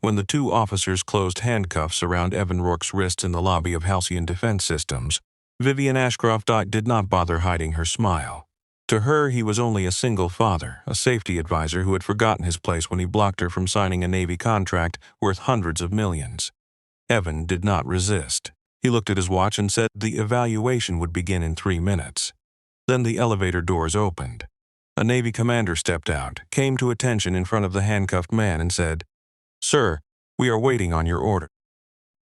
When the two officers closed handcuffs around Evan Rourke's wrists in the lobby of Halcyon Defense Systems, Vivian Ashcroft did not bother hiding her smile. To her, he was only a single father, a safety advisor who had forgotten his place when he blocked her from signing a Navy contract worth hundreds of millions. Evan did not resist. He looked at his watch and said the evaluation would begin in 3 minutes. Then the elevator doors opened. A Navy commander stepped out, came to attention in front of the handcuffed man and said, "Sir, we are waiting on your order."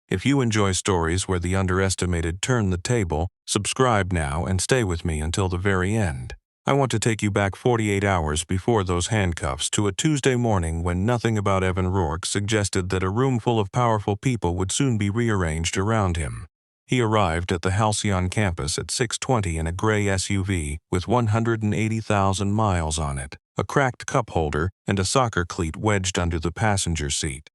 If you enjoy stories where the underestimated turn the table, subscribe now and stay with me until the very end. I want to take you back 48 hours before those handcuffs to a Tuesday morning when nothing about Evan Rourke suggested that a room full of powerful people would soon be rearranged around him. He arrived at the Halcyon campus at 6:20 in a gray SUV with 180,000 miles on it, a cracked cup holder, and a soccer cleat wedged under the passenger seat.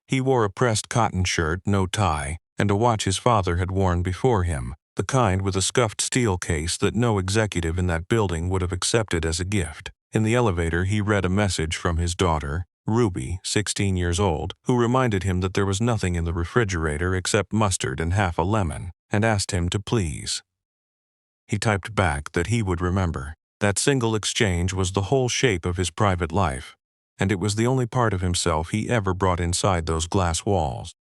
He wore a pressed cotton shirt, no tie, and a watch his father had worn before him, the kind with a scuffed steel case that no executive in that building would have accepted as a gift. In the elevator, he read a message from his daughter, Ruby, 16 years old, who reminded him that there was nothing in the refrigerator except mustard and half a lemon, and asked him to please. He typed back that he would remember. That single exchange was the whole shape of his private life, and it was the only part of himself he ever brought inside those glass walls.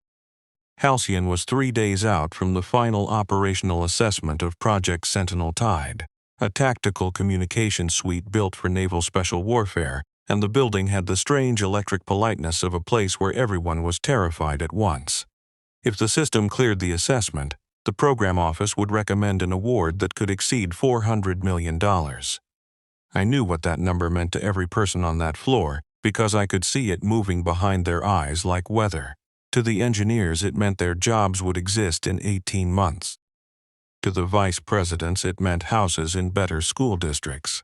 Halcyon was 3 days out from the final operational assessment of Project Sentinel Tide, a tactical communication suite built for naval special warfare, and the building had the strange electric politeness of a place where everyone was terrified at once. If the system cleared the assessment, the program office would recommend an award that could exceed $400 million. I knew what that number meant to every person on that floor because I could see it moving behind their eyes like weather. To the engineers, it meant their jobs would exist in 18 months. To the vice presidents, it meant houses in better school districts.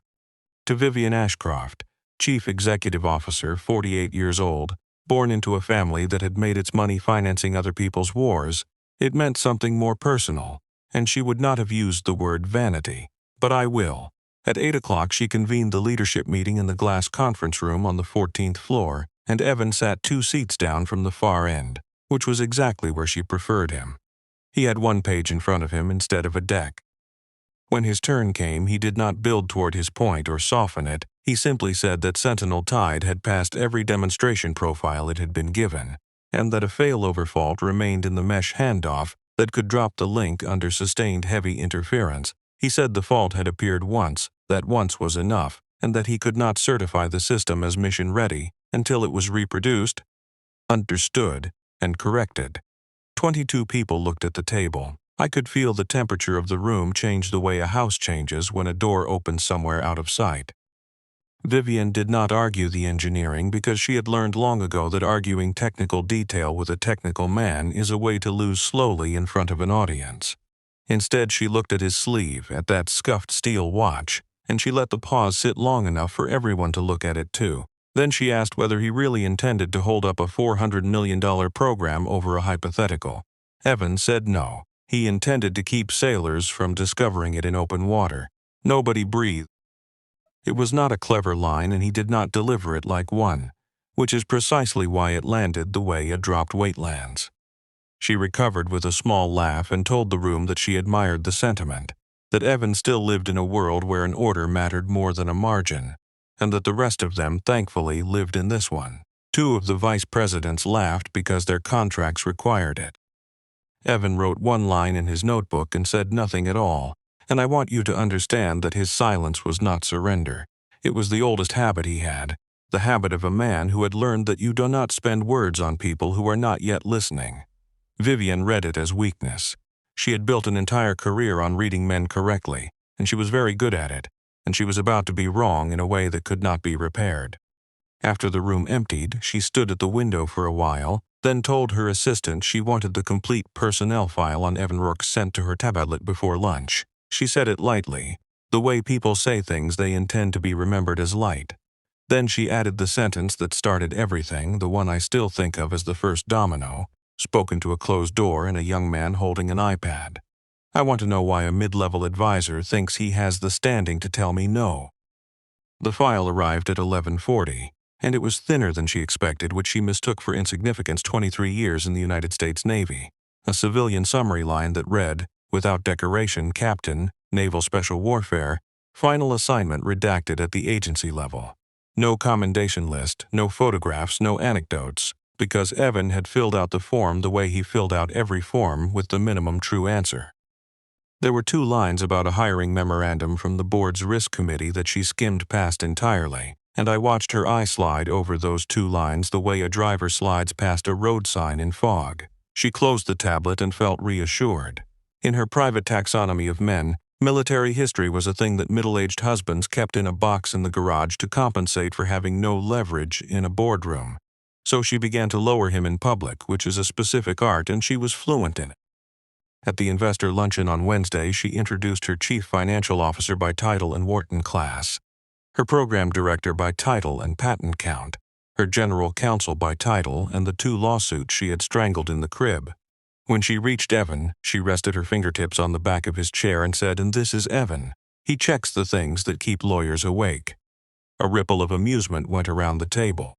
To Vivian Ashcroft, chief executive officer, 48 years old, born into a family that had made its money financing other people's wars, it meant something more personal, and she would not have used the word vanity. But I will. At 8 o'clock, she convened the leadership meeting in the glass conference room on the 14th floor, and Evan sat 2 seats down from the far end, which was exactly where she preferred him. He had 1 page in front of him instead of a deck. When his turn came, he did not build toward his point or soften it. He simply said that Sentinel Tide had passed every demonstration profile it had been given, and that a failover fault remained in the mesh handoff that could drop the link under sustained heavy interference. He said the fault had appeared once, that once was enough, and that he could not certify the system as mission-ready until it was reproduced, understood, and corrected. 22 people looked at the table. I could feel the temperature of the room change the way a house changes when a door opens somewhere out of sight. Vivian did not argue the engineering because she had learned long ago that arguing technical detail with a technical man is a way to lose slowly in front of an audience. Instead, she looked at his sleeve, at that scuffed steel watch, and she let the pause sit long enough for everyone to look at it too. Then she asked whether he really intended to hold up a $400 million program over a hypothetical. Evan said no. He intended to keep sailors from discovering it in open water. Nobody breathed. It was not a clever line, and he did not deliver it like one, which is precisely why it landed the way a dropped weight lands. She recovered with a small laugh and told the room that she admired the sentiment, that Evan still lived in a world where an order mattered more than a margin, and that the rest of them, thankfully, lived in this one. 2 of the vice presidents laughed because their contracts required it. Evan wrote 1 line in his notebook and said nothing at all, and I want you to understand that his silence was not surrender. It was the oldest habit he had, the habit of a man who had learned that you do not spend words on people who are not yet listening. Vivian read it as weakness. She had built an entire career on reading men correctly, and she was very good at it, and she was about to be wrong in a way that could not be repaired. After the room emptied, she stood at the window for a while, then told her assistant she wanted the complete personnel file on Evan Rourke sent to her tablet before lunch. She said it lightly, the way people say things they intend to be remembered as light. Then she added the sentence that started everything, the one I still think of as the first domino, spoken to a closed door and a young man holding an iPad. I want to know why a mid-level advisor thinks he has the standing to tell me no. The file arrived at 11:40, and it was thinner than she expected, which she mistook for insignificance. 23 years in the United States Navy. A civilian summary line that read, "Without decoration, Captain, Naval Special Warfare, final assignment redacted at the agency level." No commendation list, no photographs, no anecdotes, because Evan had filled out the form the way he filled out every form, with the minimum true answer. There were 2 lines about a hiring memorandum from the board's risk committee that she skimmed past entirely, and I watched her eye slide over those 2 lines the way a driver slides past a road sign in fog. She closed the tablet and felt reassured. In her private taxonomy of men, military history was a thing that middle-aged husbands kept in a box in the garage to compensate for having no leverage in a boardroom. So she began to lower him in public, which is a specific art, and she was fluent in it. At the investor luncheon on Wednesday, she introduced her chief financial officer by title and Wharton class, her program director by title and patent count, her general counsel by title, and the 2 lawsuits she had strangled in the crib. When she reached Evan, she rested her fingertips on the back of his chair and said, "And this is Evan. He checks the things that keep lawyers awake." A ripple of amusement went around the table.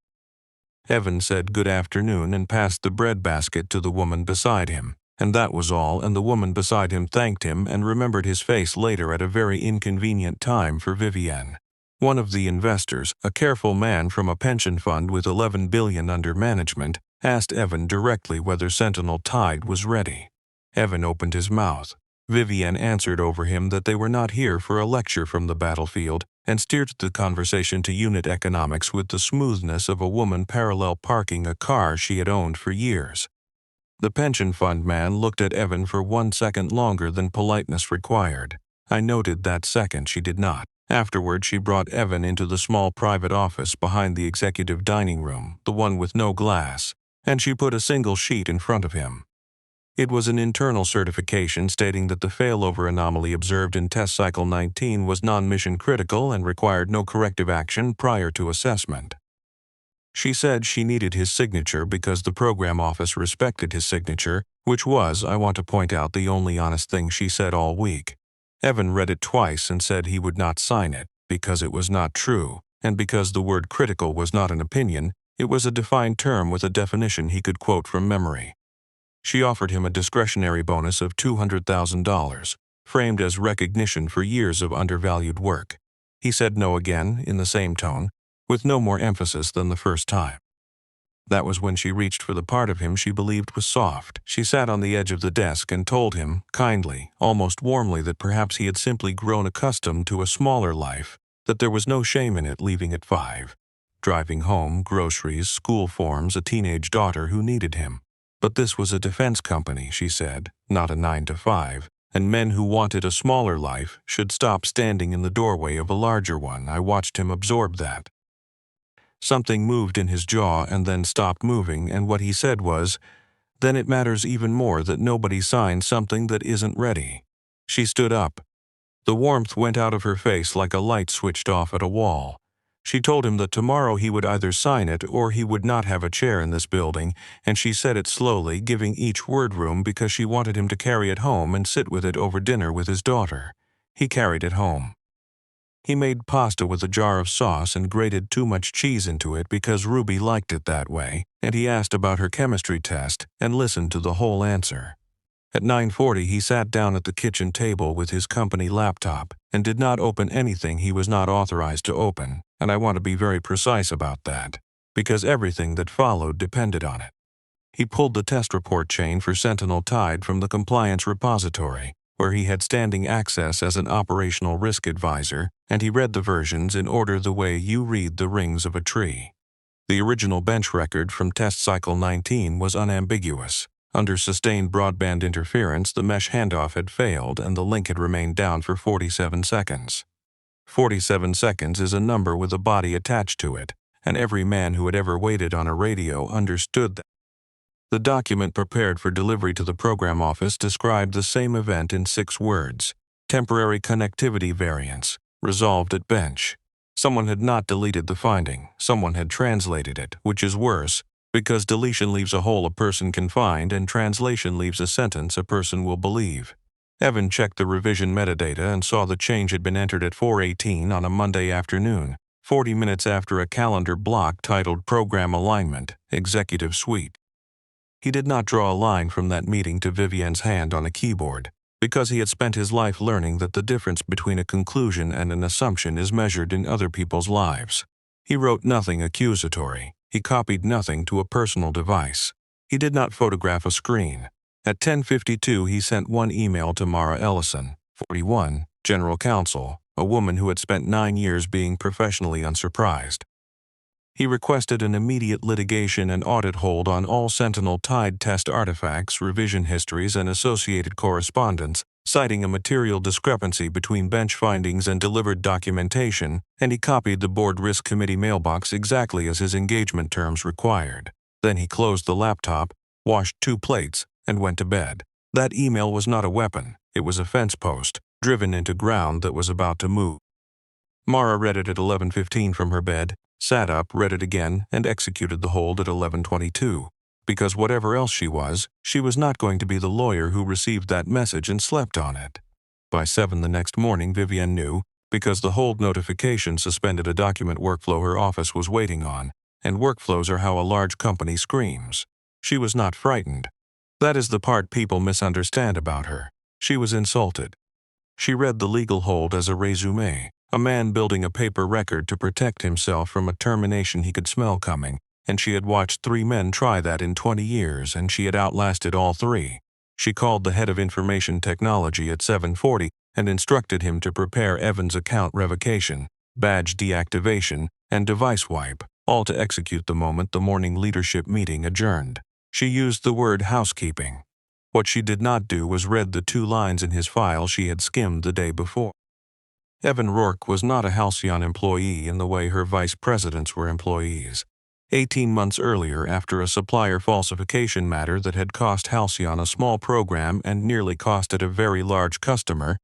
Evan said good afternoon and passed the bread basket to the woman beside him, and that was all, and the woman beside him thanked him and remembered his face later at a very inconvenient time for Vivienne. One of the investors, a careful man from a pension fund with $11 billion under management, asked Evan directly whether Sentinel Tide was ready. Evan opened his mouth. Vivienne answered over him that they were not here for a lecture from the battlefield, and steered the conversation to unit economics with the smoothness of a woman parallel parking a car she had owned for years. The pension fund man looked at Evan for 1 second longer than politeness required. I noted that second she did not. Afterward, she brought Evan into the small private office behind the executive dining room, the one with no glass, and she put a single sheet in front of him. It was an internal certification stating that the failover anomaly observed in test cycle 19 was non-mission critical and required no corrective action prior to assessment. She said she needed his signature because the program office respected his signature, which was, I want to point out, the only honest thing she said all week. Evan read it twice and said he would not sign it because it was not true, and because the word critical was not an opinion, it was a defined term with a definition he could quote from memory. She offered him a discretionary bonus of $200,000, framed as recognition for years of undervalued work. He said no again, in the same tone, with no more emphasis than the first time. That was when she reached for the part of him she believed was soft. She sat on the edge of the desk and told him, kindly, almost warmly, that perhaps he had simply grown accustomed to a smaller life, that there was no shame in it leaving at 5. Driving home, groceries, school forms, a teenage daughter who needed him. But this was a defense company, she said, not a 9-to-5, and men who wanted a smaller life should stop standing in the doorway of a larger one. I watched him absorb that. Something moved in his jaw and then stopped moving, and what he said was, "Then it matters even more that nobody signs something that isn't ready." She stood up. The warmth went out of her face like a light switched off at a wall. She told him that tomorrow he would either sign it or he would not have a chair in this building, and she said it slowly, giving each word room because she wanted him to carry it home and sit with it over dinner with his daughter. He carried it home. He made pasta with a jar of sauce and grated too much cheese into it because Ruby liked it that way, and he asked about her chemistry test and listened to the whole answer. At 9:40 he sat down at the kitchen table with his company laptop and did not open anything he was not authorized to open, and I want to be very precise about that, because everything that followed depended on it. He pulled the test report chain for Sentinel Tide from the compliance repository, where he had standing access as an operational risk advisor, and he read the versions in order the way you read the rings of a tree. The original bench record from test cycle 19 was unambiguous. Under sustained broadband interference, the mesh handoff had failed and the link had remained down for 47 seconds. 47 seconds is a number with a body attached to it, and every man who had ever waited on a radio understood that. The document prepared for delivery to the program office described the same event in 6 words. Temporary connectivity variance, resolved at bench. Someone had not deleted the finding. Someone had translated it, which is worse, because deletion leaves a hole a person can find and translation leaves a sentence a person will believe. Evan checked the revision metadata and saw the change had been entered at 4:18 on a Monday afternoon, 40 minutes after a calendar block titled Program Alignment, Executive Suite. He did not draw a line from that meeting to Vivienne's hand on a keyboard, because he had spent his life learning that the difference between a conclusion and an assumption is measured in other people's lives. He wrote nothing accusatory. He copied nothing to a personal device. He did not photograph a screen. At 10:52 he sent one email to Mara Ellison, 41, General Counsel, a woman who had spent 9 years being professionally unsurprised. He requested an immediate litigation and audit hold on all Sentinel Tide test artifacts, revision histories, and associated correspondence, citing a material discrepancy between bench findings and delivered documentation, and he copied the Board Risk Committee mailbox exactly as his engagement terms required. Then he closed the laptop, washed 2 plates, and went to bed. That email was not a weapon. It was a fence post, driven into ground that was about to move. Mara read it at 11:15 from her bed, sat up, read it again, and executed the hold at 11:22. Because whatever else she was not going to be the lawyer who received that message and slept on it. By 7 the next morning, Vivienne knew, because the hold notification suspended a document workflow her office was waiting on, and workflows are how a large company screams. She was not frightened. That is the part people misunderstand about her. She was insulted. She read the legal hold as a résumé, a man building a paper record to protect himself from a termination he could smell coming, and she had watched 3 men try that in 20 years, and she had outlasted all 3. She called the head of information technology at 7:40 and instructed him to prepare Evan's account revocation, badge deactivation, and device wipe, all to execute the moment the morning leadership meeting adjourned. She used the word housekeeping. What she did not do was read the 2 lines in his file she had skimmed the day before. Evan Rourke was not a Halcyon employee in the way her vice presidents were employees. 18 months earlier, after a supplier falsification matter that had cost Halcyon a small program and nearly cost it a very large customer,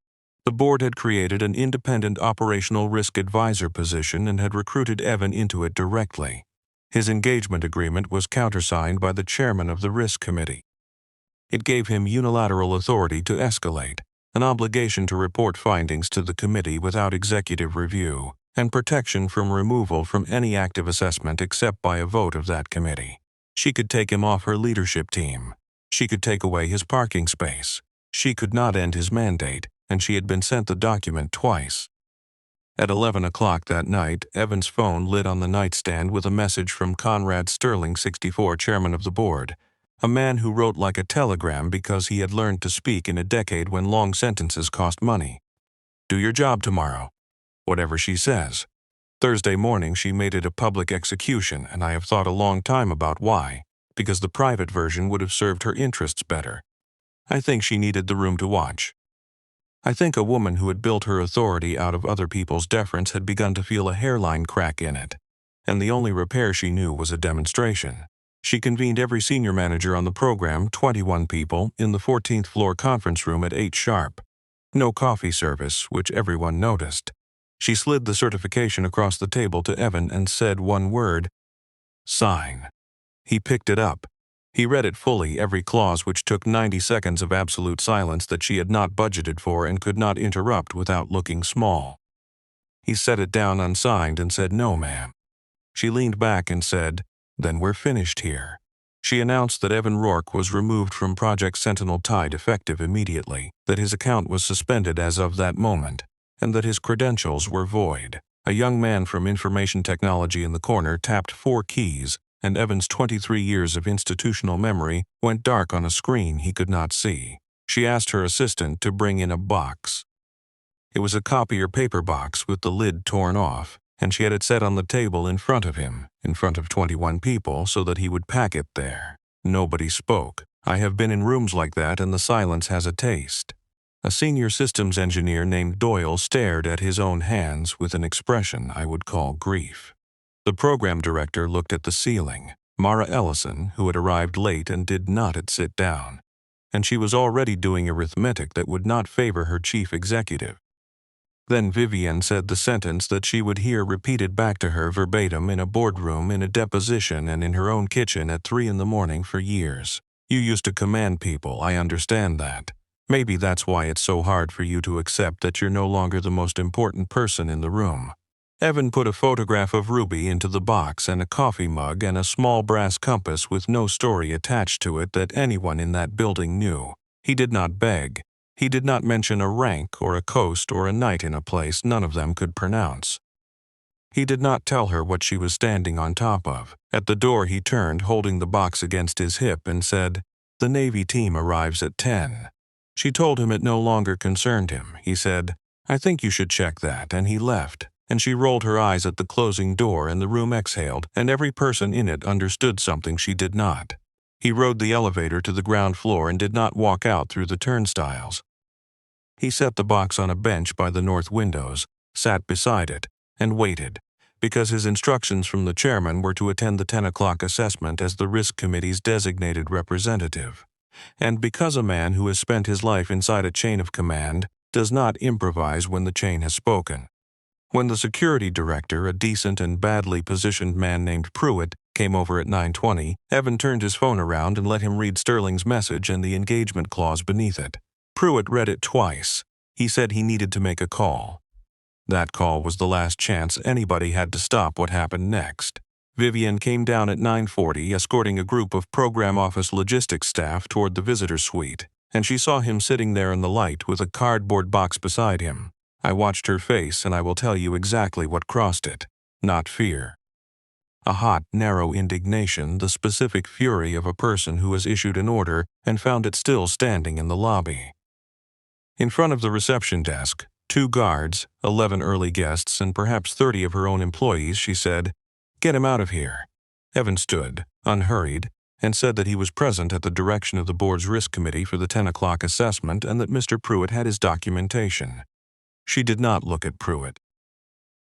the board had created an independent operational risk advisor position and had recruited Evan into it directly. His engagement agreement was countersigned by the chairman of the risk committee. It gave him unilateral authority to escalate, an obligation to report findings to the committee without executive review, and protection from removal from any active assessment except by a vote of that committee. She could take him off her leadership team. She could take away his parking space. She could not end his mandate, and she had been sent the document twice. At 11 o'clock that night, Evan's phone lit on the nightstand with a message from Conrad Sterling, 64, chairman of the board, a man who wrote like a telegram because he had learned to speak in a decade when long sentences cost money. Do your job tomorrow. Whatever she says. Thursday morning she made it a public execution, and I have thought a long time about why, because the private version would have served her interests better. I think she needed the room to watch. I think a woman who had built her authority out of other people's deference had begun to feel a hairline crack in it, and the only repair she knew was a demonstration. She convened every senior manager on the program, 21 people, in the 14th floor conference room at 8 sharp. No coffee service, which everyone noticed. She slid the certification across the table to Evan and said one word, "Sign." He picked it up. He read it fully, every clause, which took 90 seconds of absolute silence that she had not budgeted for and could not interrupt without looking small. He set it down unsigned and said, "No, ma'am." She leaned back and said, "Then we're finished here." She announced that Evan Rourke was removed from Project Sentinel Tide effective immediately, that his account was suspended as of that moment, and that his credentials were void. A young man from information technology in the corner tapped 4 keys, and Evan's 23 years of institutional memory went dark on a screen he could not see. She asked her assistant to bring in a box. It was a copier paper box with the lid torn off, and she had it set on the table in front of him, in front of 21 people, so that he would pack it there. Nobody spoke. I have been in rooms like that, and the silence has a taste. A senior systems engineer named Doyle stared at his own hands with an expression I would call grief. The program director looked at the ceiling. Mara Ellison, who had arrived late and did not sit down, and she was already doing arithmetic that would not favor her chief executive. Then Vivienne said the sentence that she would hear repeated back to her verbatim in a boardroom, in a deposition, and in her own kitchen at 3 in the morning for years. "You used to command people, I understand that. Maybe that's why it's so hard for you to accept that you're no longer the most important person in the room. Evan put a photograph of Ruby into the box and a coffee mug and a small brass compass with no story attached to it that anyone in that building knew. He did not beg. He did not mention a rank or a coast or a night in a place none of them could pronounce. He did not tell her what she was standing on top of. At the door he turned, holding the box against his hip, and said, "The Navy team arrives at 10. She told him it no longer concerned him. He said, "I think you should check that," and he left. And she rolled her eyes at the closing door, and the room exhaled, and every person in it understood something she did not. He rode the elevator to the ground floor and did not walk out through the turnstiles. He set the box on a bench by the north windows, sat beside it, and waited, because his instructions from the chairman were to attend the 10 o'clock assessment as the risk committee's designated representative. And because a man who has spent his life inside a chain of command does not improvise when the chain has spoken. When the security director, a decent and badly positioned man named Pruitt, came over at 9:20, Evan turned his phone around and let him read Sterling's message and the engagement clause beneath it. Pruitt read it twice. He said he needed to make a call. That call was the last chance anybody had to stop what happened next. Vivian came down at 9:40, escorting a group of program office logistics staff toward the visitor suite, and she saw him sitting there in the light with a cardboard box beside him. I watched her face, and I will tell you exactly what crossed it. Not fear. A hot, narrow indignation, the specific fury of a person who has issued an order and found it still standing in the lobby. In front of the reception desk, 2 guards, 11 early guests, and perhaps 30 of her own employees, she said, "Get him out of here." Evan stood, unhurried, and said that he was present at the direction of the board's risk committee for the 10 o'clock assessment and that Mr. Pruitt had his documentation. She did not look at Pruitt.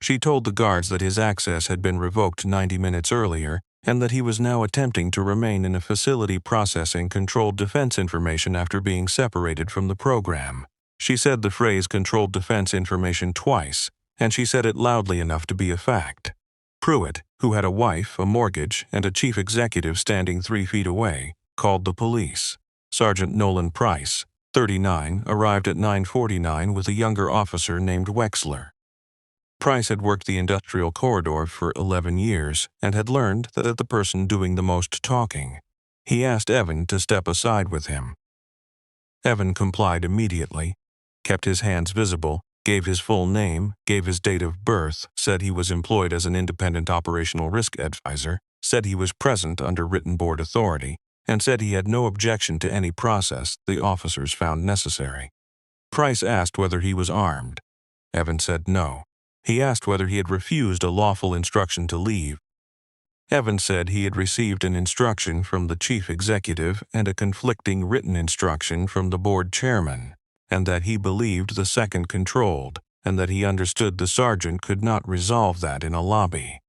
She told the guards that his access had been revoked 90 minutes earlier and that he was now attempting to remain in a facility processing controlled defense information after being separated from the program. She said the phrase controlled defense information twice, and she said it loudly enough to be a fact. Pruitt, who had a wife, a mortgage, and a chief executive standing 3 feet away, called the police. Sergeant Nolan Price, 39, arrived at 9:49 with a younger officer named Wexler. Price had worked the industrial corridor for 11 years and had learned that the person doing the most talking. He asked Evan to step aside with him. Evan complied immediately, kept his hands visible, gave his full name, gave his date of birth, said he was employed as an independent operational risk advisor, said he was present under written board authority, and said he had no objection to any process the officers found necessary. Price asked whether he was armed. Evan said no. He asked whether he had refused a lawful instruction to leave. Evan said he had received an instruction from the chief executive and a conflicting written instruction from the board chairman, and that he believed the second controlled, and that he understood the sergeant could not resolve that in a lobby.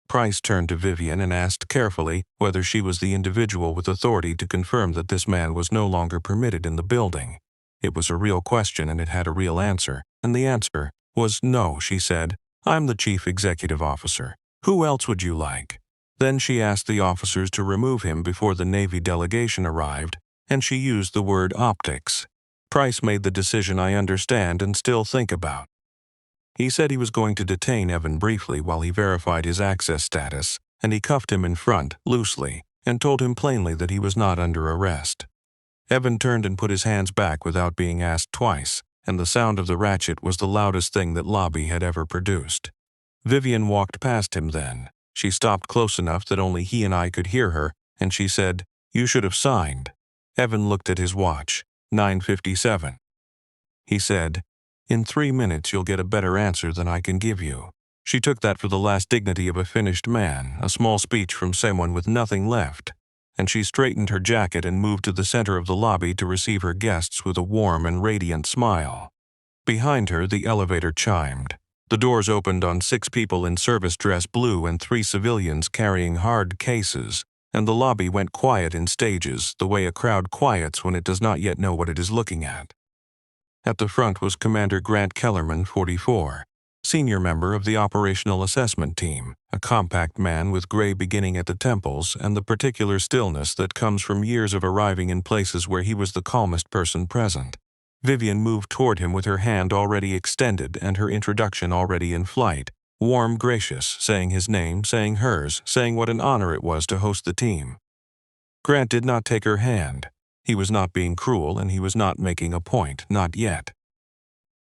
Price turned to Vivian and asked carefully whether she was the individual with authority to confirm that this man was no longer permitted in the building. It was a real question and it had a real answer, and the answer was no, she said. "I'm the chief executive officer. Who else would you like?" Then she asked the officers to remove him before the Navy delegation arrived, and she used the word optics. Price made the decision I understand and still think about. He said he was going to detain Evan briefly while he verified his access status, and he cuffed him in front, loosely, and told him plainly that he was not under arrest. Evan turned and put his hands back without being asked twice, and the sound of the ratchet was the loudest thing that lobby had ever produced. Vivian walked past him then. She stopped close enough that only he and I could hear her, and she said, "You should have signed." Evan looked at his watch, 9:57. He said, "In 3 minutes you'll get a better answer than I can give you." She took that for the last dignity of a finished man, a small speech from someone with nothing left, and she straightened her jacket and moved to the center of the lobby to receive her guests with a warm and radiant smile. Behind her, the elevator chimed. The doors opened on 6 people in service dress blue and 3 civilians carrying hard cases, and the lobby went quiet in stages, the way a crowd quiets when it does not yet know what it is looking at. At the front was Commander Grant Kellerman, 44, senior member of the Operational Assessment Team, a compact man with gray beginning at the temples and the particular stillness that comes from years of arriving in places where he was the calmest person present. Vivian moved toward him with her hand already extended and her introduction already in flight. Warm, gracious, saying his name, saying hers, saying what an honor it was to host the team. Grant did not take her hand. He was not being cruel, and he was not making a point, not yet.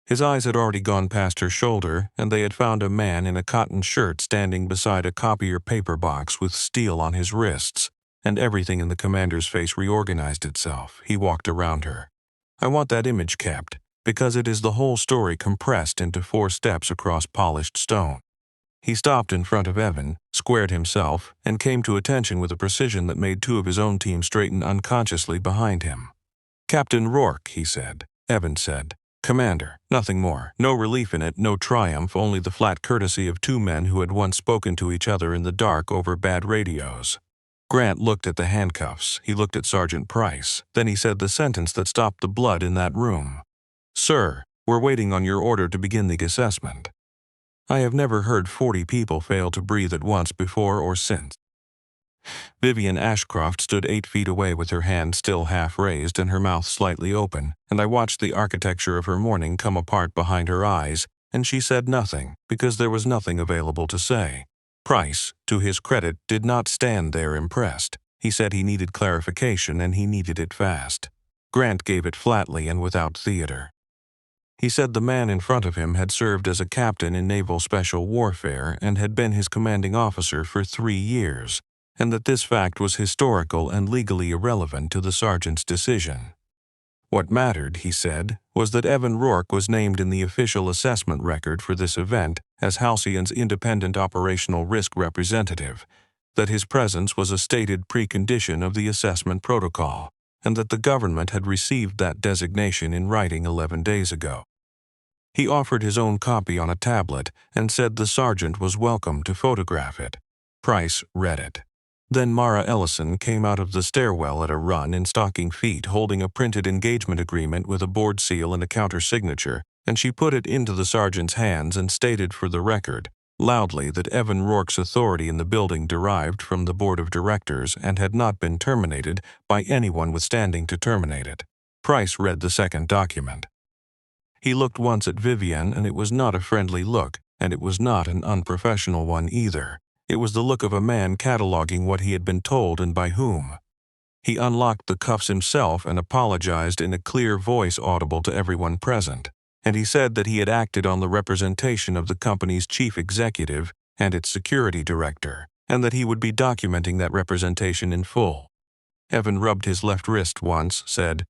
His eyes had already gone past her shoulder, and they had found a man in a cotton shirt standing beside a copier paper box with steel on his wrists, and everything in the commander's face reorganized itself. He walked around her. I want that image kept, because it is the whole story compressed into 4 steps across polished stone. He stopped in front of Evan, squared himself, and came to attention with a precision that made 2 of his own team straighten unconsciously behind him. "Captain Rourke," he said. Evan said, "Commander," nothing more. No relief in it, no triumph, only the flat courtesy of 2 men who had once spoken to each other in the dark over bad radios. Grant looked at the handcuffs. He looked at Sergeant Price. Then he said the sentence that stopped the blood in that room. "Sir, we're waiting on your order to begin the assessment." I have never heard 40 people fail to breathe at once before or since. Vivian Ashcroft stood 8 feet away with her hand still half raised and her mouth slightly open, and I watched the architecture of her mourning come apart behind her eyes, and she said nothing, because there was nothing available to say. Price, to his credit, did not stand there impressed. He said he needed clarification, and he needed it fast. Grant gave it flatly and without theater. He said the man in front of him had served as a captain in naval special warfare and had been his commanding officer for 3 years, and that this fact was historical and legally irrelevant to the sergeant's decision. What mattered, he said, was that Evan Rourke was named in the official assessment record for this event as Halcyon's independent operational risk representative, that his presence was a stated precondition of the assessment protocol, and that the government had received that designation in writing 11 days ago. He offered his own copy on a tablet and said the sergeant was welcome to photograph it. Price read it. Then Mara Ellison came out of the stairwell at a run in stocking feet holding a printed engagement agreement with a board seal and a counter-signature, and she put it into the sergeant's hands and stated for the record, loudly, that Evan Rourke's authority in the building derived from the board of directors and had not been terminated by anyone with standing to terminate it. Price read the second document. He looked once at Vivian, and it was not a friendly look, and it was not an unprofessional one either. It was the look of a man cataloging what he had been told and by whom. He unlocked the cuffs himself and apologized in a clear voice audible to everyone present, and he said that he had acted on the representation of the company's chief executive and its security director, and that he would be documenting that representation in full. Evan rubbed his left wrist once, said,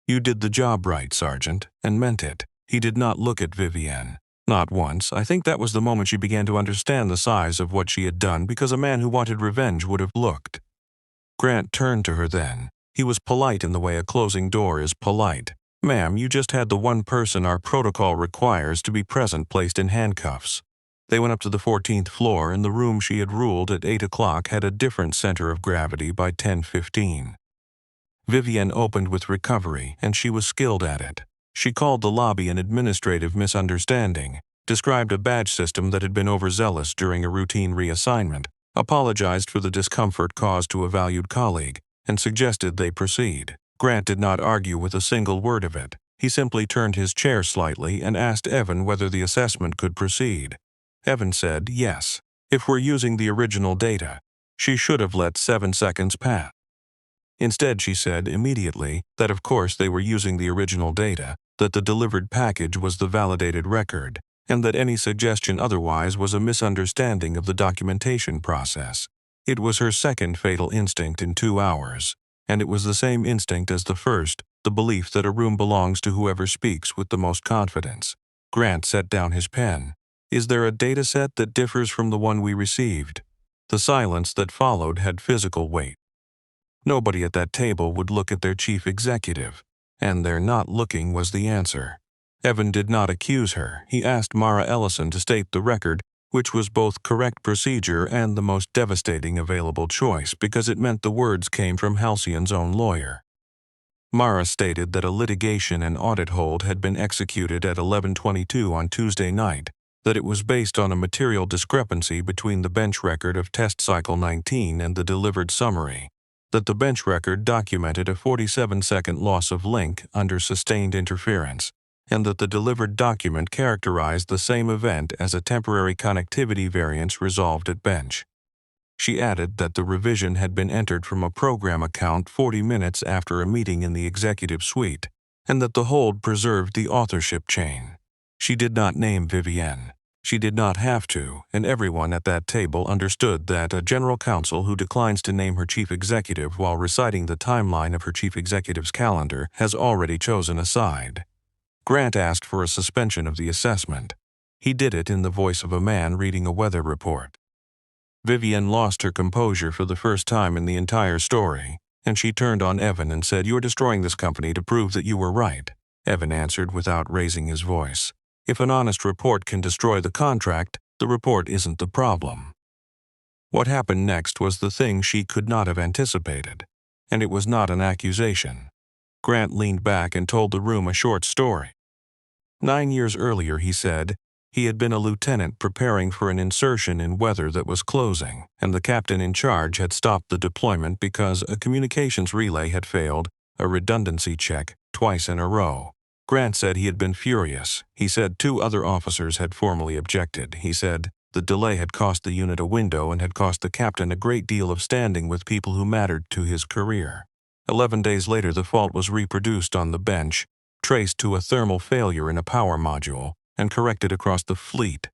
"You did the job right, Sergeant," and meant it. He did not look at Vivian. Not once. I think that was the moment she began to understand the size of what she had done, because a man who wanted revenge would have looked. Grant turned to her then. He was polite in the way a closing door is polite. "Ma'am, you just had the one person our protocol requires to be present placed in handcuffs." They went up to the 14th floor, and the room she had ruled at 8 o'clock had a different center of gravity by 10:15. Vivian opened with recovery, and she was skilled at it. She called the lobby an administrative misunderstanding, described a badge system that had been overzealous during a routine reassignment, apologized for the discomfort caused to a valued colleague, and suggested they proceed. Grant did not argue with a single word of it. He simply turned his chair slightly and asked Evan whether the assessment could proceed. Evan said yes. If we're using the original data, she should have let 7 seconds pass. Instead, she said immediately that of course they were using the original data, that the delivered package was the validated record, and that any suggestion otherwise was a misunderstanding of the documentation process. It was her second fatal instinct in 2 hours, and it was the same instinct as the first, the belief that a room belongs to whoever speaks with the most confidence. Grant set down his pen. "Is there a data set that differs from the one we received?" The silence that followed had physical weight. Nobody at that table would look at their chief executive, and their not looking was the answer. Evan did not accuse her. He asked Mara Ellison to state the record, which was both correct procedure and the most devastating available choice because it meant the words came from Halcyon's own lawyer. Mara stated that a litigation and audit hold had been executed at 11:22 on Tuesday night, that it was based on a material discrepancy between the bench record of test cycle 19 and the delivered summary, that the bench record documented a 47-second loss of link under sustained interference, and that the delivered document characterized the same event as a temporary connectivity variance resolved at bench. She added that the revision had been entered from a program account 40 minutes after a meeting in the executive suite, and that the hold preserved the authorship chain. She did not name Vivienne. She did not have to, and everyone at that table understood that a general counsel who declines to name her chief executive while reciting the timeline of her chief executive's calendar has already chosen a side. Grant asked for a suspension of the assessment. He did it in the voice of a man reading a weather report. Vivienne lost her composure for the first time in the entire story, and she turned on Evan and said, "You're destroying this company to prove that you were right." Evan answered without raising his voice, "If an honest report can destroy the contract, the report isn't the problem." What happened next was the thing she could not have anticipated, and it was not an accusation. Grant leaned back and told the room a short story. 9 years earlier, he said, he had been a lieutenant preparing for an insertion in weather that was closing, and the captain in charge had stopped the deployment because a communications relay had failed, a redundancy check, twice in a row. Grant said he had been furious. He said 2 other officers had formally objected. He said the delay had cost the unit a window and had cost the captain a great deal of standing with people who mattered to his career. 11 days later, the fault was reproduced on the bench, traced to a thermal failure in a power module, and corrected across the fleet.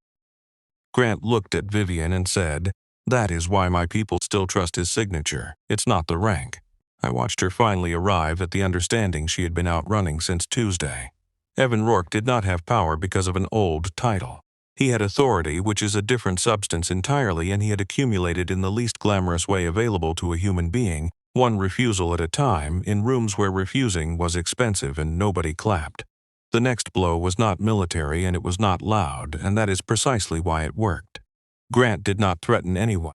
Grant looked at Vivienne and said, "That is why my people still trust his signature. It's not the rank." I watched her finally arrive at the understanding she had been outrunning since Tuesday. Evan Rourke did not have power because of an old title. He had authority, which is a different substance entirely, and he had accumulated in the least glamorous way available to a human being, one refusal at a time, in rooms where refusing was expensive and nobody clapped. The next blow was not military and it was not loud, and that is precisely why it worked. Grant did not threaten anyone.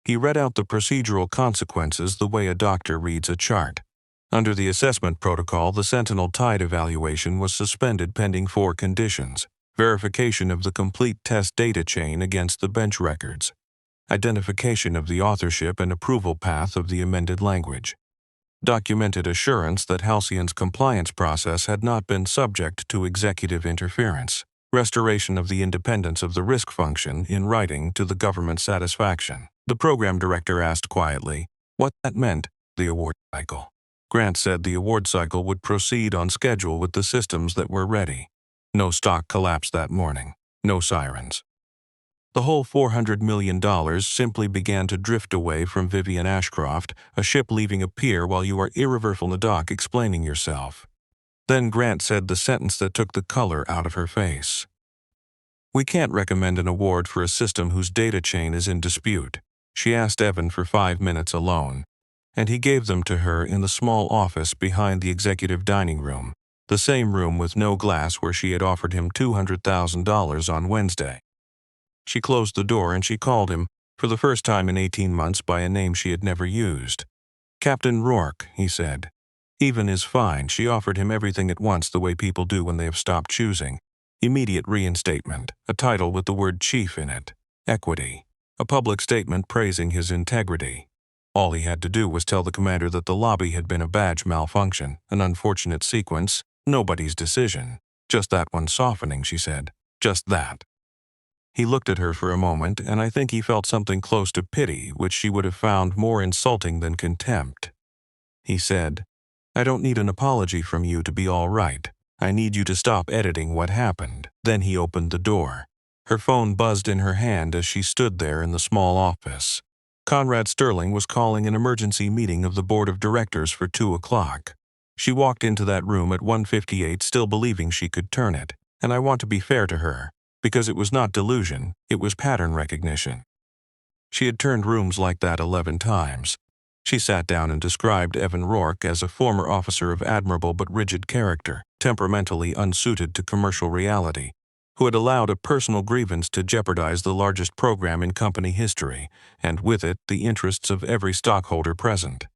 He read out the procedural consequences the way a doctor reads a chart. Under the assessment protocol, the Sentinel Tide evaluation was suspended pending 4 conditions: verification of the complete test data chain against the bench records, identification of the authorship and approval path of the amended language, documented assurance that Halcyon's compliance process had not been subject to executive interference, restoration of the independence of the risk function in writing to the government's satisfaction. The program director asked quietly what that meant, the award cycle. Grant said the award cycle would proceed on schedule with the systems that were ready. No stock collapsed that morning. No sirens. The whole $400 million simply began to drift away from Vivienne Ashcroft, a ship leaving a pier while you are irreversible in the dock explaining yourself. Then Grant said the sentence that took the color out of her face. "We can't recommend an award for a system whose data chain is in dispute." She asked Evan for 5 minutes alone, and he gave them to her in the small office behind the executive dining room, the same room with no glass where she had offered him $200,000 on Wednesday. She closed the door and she called him, for the first time in 18 months, by a name she had never used. "Captain Rourke," he said. "Even is fine." She offered him everything at once, the way people do when they have stopped choosing. Immediate reinstatement, a title with the word chief in it, equity, a public statement praising his integrity. All he had to do was tell the commander that the lobby had been a badge malfunction, an unfortunate sequence, nobody's decision. "Just that one softening," she said. "Just that." He looked at her for a moment, and I think he felt something close to pity, which she would have found more insulting than contempt. He said, "I don't need an apology from you to be all right. I need you to stop editing what happened." Then he opened the door. Her phone buzzed in her hand as she stood there in the small office. Conrad Sterling was calling an emergency meeting of the board of directors for 2 o'clock. She walked into that room at 1:58 still believing she could turn it, and I want to be fair to her, because it was not delusion, it was pattern recognition. She had turned rooms like that 11 times. She sat down and described Evan Rourke as a former officer of admirable but rigid character, temperamentally unsuited to commercial reality, who had allowed a personal grievance to jeopardize the largest program in company history, and with it the interests of every stockholder present.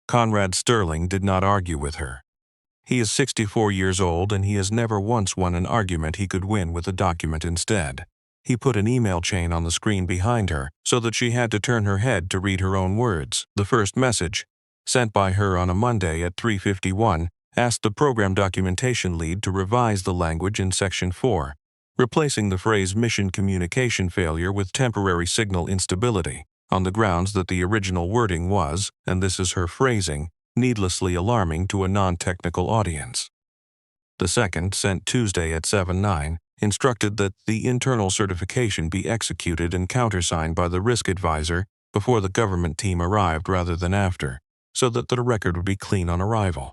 Conrad Sterling did not argue with her. He is 64 years old and he has never once won an argument he could win with a document instead. He put an email chain on the screen behind her so that she had to turn her head to read her own words. The first message, sent by her on a Monday at 3:51, asked the program documentation lead to revise the language in Section 4, replacing the phrase mission communication failure with temporary signal instability, on the grounds that the original wording was, and this is her phrasing, needlessly alarming to a non-technical audience. The second, sent Tuesday at 7/9, instructed that the internal certification be executed and countersigned by the risk advisor before the government team arrived rather than after, so that the record would be clean on arrival.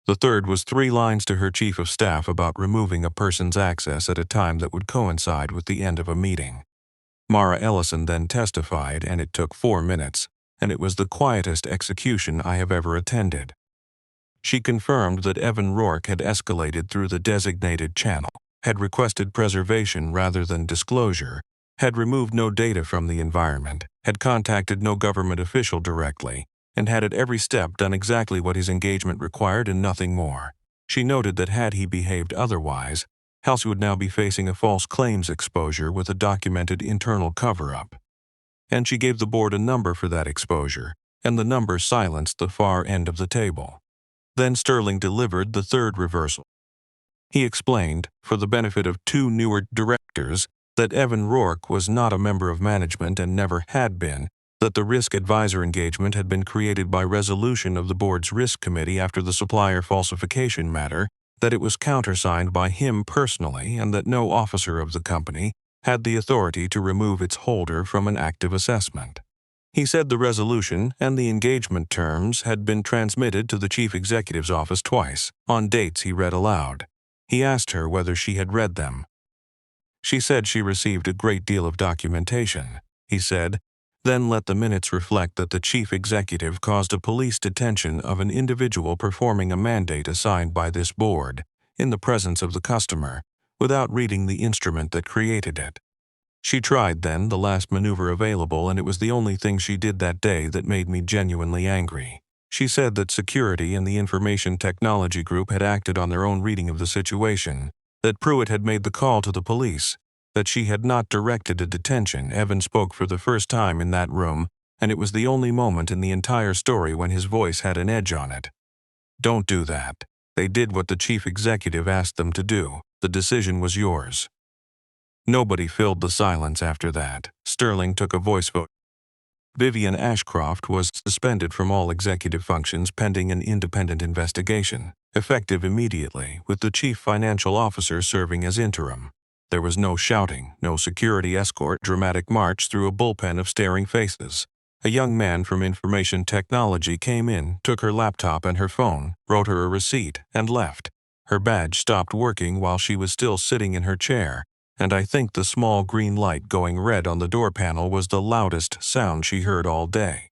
The third was 3 lines to her chief of staff about removing a person's access at a time that would coincide with the end of a meeting. Mara Ellison then testified, and it took 4 minutes, and it was the quietest execution I have ever attended. She confirmed that Evan Rourke had escalated through the designated channel, had requested preservation rather than disclosure, had removed no data from the environment, had contacted no government official directly, and had at every step done exactly what his engagement required and nothing more. She noted that had he behaved otherwise, Halsey would now be facing a false claims exposure with a documented internal cover-up. And she gave the board a number for that exposure, and the number silenced the far end of the table. Then Sterling delivered the third reversal. He explained, for the benefit of 2 newer directors, that Evan Rourke was not a member of management and never had been, that the risk advisor engagement had been created by resolution of the board's risk committee after the supplier falsification matter, that it was countersigned by him personally, and that no officer of the company had the authority to remove its holder from an active assessment. He said the resolution and the engagement terms had been transmitted to the chief executive's office twice, on dates he read aloud. He asked her whether she had read them. She said she received a great deal of documentation. He said, then let the minutes reflect that the chief executive caused a police detention of an individual performing a mandate assigned by this board, in the presence of the customer, without reading the instrument that created it. She tried then the last maneuver available, and it was the only thing she did that day that made me genuinely angry. She said that security and the information technology group had acted on their own reading of the situation, that Pruitt had made the call to the police, that she had not directed a detention. Evan spoke for the first time in that room, and it was the only moment in the entire story when his voice had an edge on it. Don't do that. They did what the chief executive asked them to do. The decision was yours. Nobody filled the silence after that. Sterling took a voice vote. Vivian Ashcroft was suspended from all executive functions pending an independent investigation, effective immediately, with the chief financial officer serving as interim. There was no shouting, no security escort, dramatic march through a bullpen of staring faces. A young man from information technology came in, took her laptop and her phone, wrote her a receipt, and left. Her badge stopped working while she was still sitting in her chair, and I think the small green light going red on the door panel was the loudest sound she heard all day.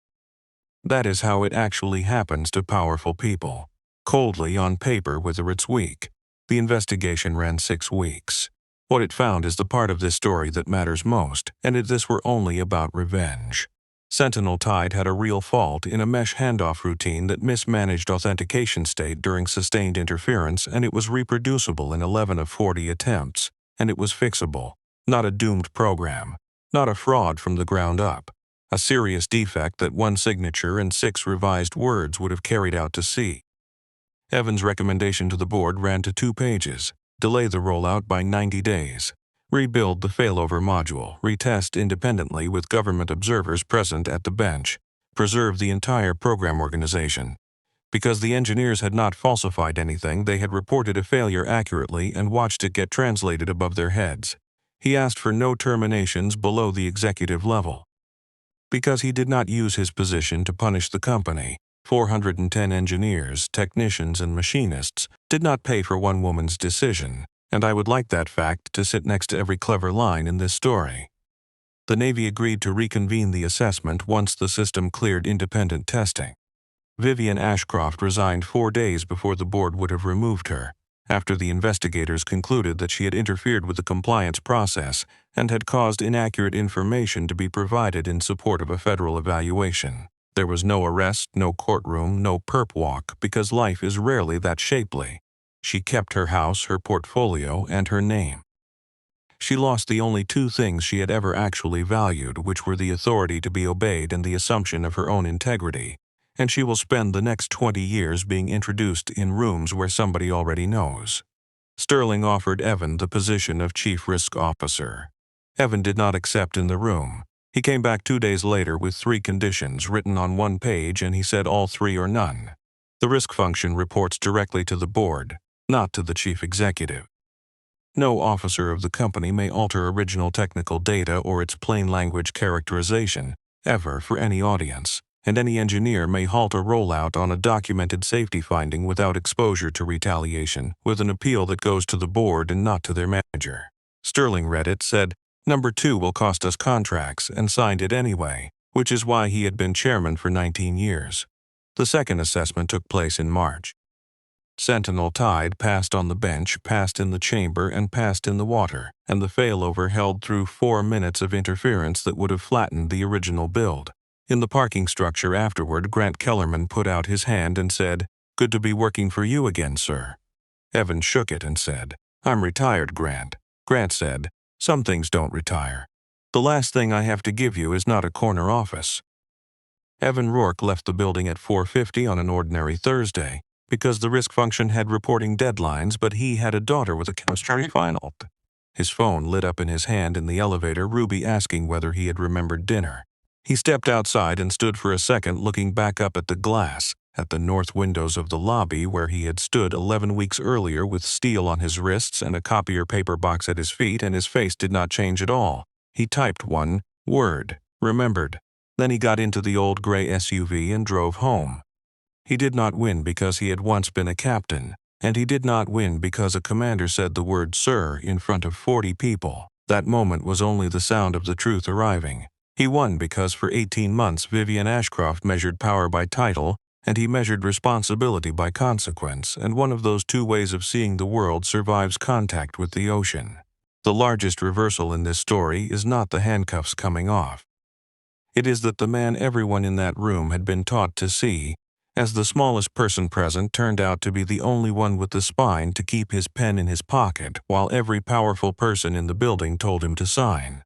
That is how it actually happens to powerful people. Coldly on paper, whether it's weak. The investigation ran 6 weeks. What it found is the part of this story that matters most, and if this were only about revenge. Sentinel Tide had a real fault in a mesh handoff routine that mismanaged authentication state during sustained interference, and it was reproducible in 11 of 40 attempts, and it was fixable, not a doomed program, not a fraud from the ground up, a serious defect that 1 signature and 6 revised words would have carried out to sea. Evan's recommendation to the board ran to 2 pages. Delay the rollout by 90 days. Rebuild the failover module. Retest independently with government observers present at the bench. Preserve the entire program organization. Because the engineers had not falsified anything, they had reported a failure accurately and watched it get translated above their heads. He asked for no terminations below the executive level. Because he did not use his position to punish the company, 410 engineers, technicians, and machinists did not pay for one woman's decision, and I would like that fact to sit next to every clever line in this story. The Navy agreed to reconvene the assessment once the system cleared independent testing. Vivian Ashcroft resigned 4 days before the board would have removed her, after the investigators concluded that she had interfered with the compliance process and had caused inaccurate information to be provided in support of a federal evaluation. There was no arrest, no courtroom, no perp walk, because life is rarely that shapely. She kept her house, her portfolio, and her name. She lost the only 2 things she had ever actually valued, which were the authority to be obeyed and the assumption of her own integrity. and she will spend the next 20 years being introduced in rooms where somebody already knows. Sterling offered Evan the position of Chief Risk Officer. Evan did not accept in the room. He came back 2 days later with 3 conditions written on 1 page, and he said all 3 or none. The risk function reports directly to the board, not to the chief executive. No officer of the company may alter original technical data or its plain language characterization, ever, for any audience, and any engineer may halt a rollout on a documented safety finding without exposure to retaliation, with an appeal that goes to the board and not to their manager. Sterling read it, said, "Number 2 will cost us contracts," and signed it anyway, which is why he had been chairman for 19 years. The second assessment took place in March. Sentinel Tide passed on the bench, passed in the chamber, and passed in the water, and the failover held through 4 minutes of interference that would have flattened the original build. In the parking structure afterward, Grant Kellerman put out his hand and said, "Good to be working for you again, sir." Evan shook it and said, "I'm retired, Grant." Grant said, "Some things don't retire. The last thing I have to give you is not a corner office." Evan Rourke left the building at 4:50 on an ordinary Thursday, because the risk function had reporting deadlines, but he had a daughter with a chemistry final. His phone lit up in his hand in the elevator, Ruby asking whether he had remembered dinner. He stepped outside and stood for a second looking back up at the glass, at the north windows of the lobby where he had stood 11 weeks earlier with steel on his wrists and a copier paper box at his feet, and his face did not change at all. He typed one word, "remembered." Then he got into the old gray SUV and drove home. He did not win because he had once been a captain, and he did not win because a commander said the word "sir" in front of 40 people. That moment was only the sound of the truth arriving. He won because for 18 months Vivian Ashcroft measured power by title, and he measured responsibility by consequence, and one of those 2 ways of seeing the world survives contact with the ocean. The largest reversal in this story is not the handcuffs coming off. It is that the man everyone in that room had been taught to see, as the smallest person present, turned out to be the only one with the spine to keep his pen in his pocket while every powerful person in the building told him to sign.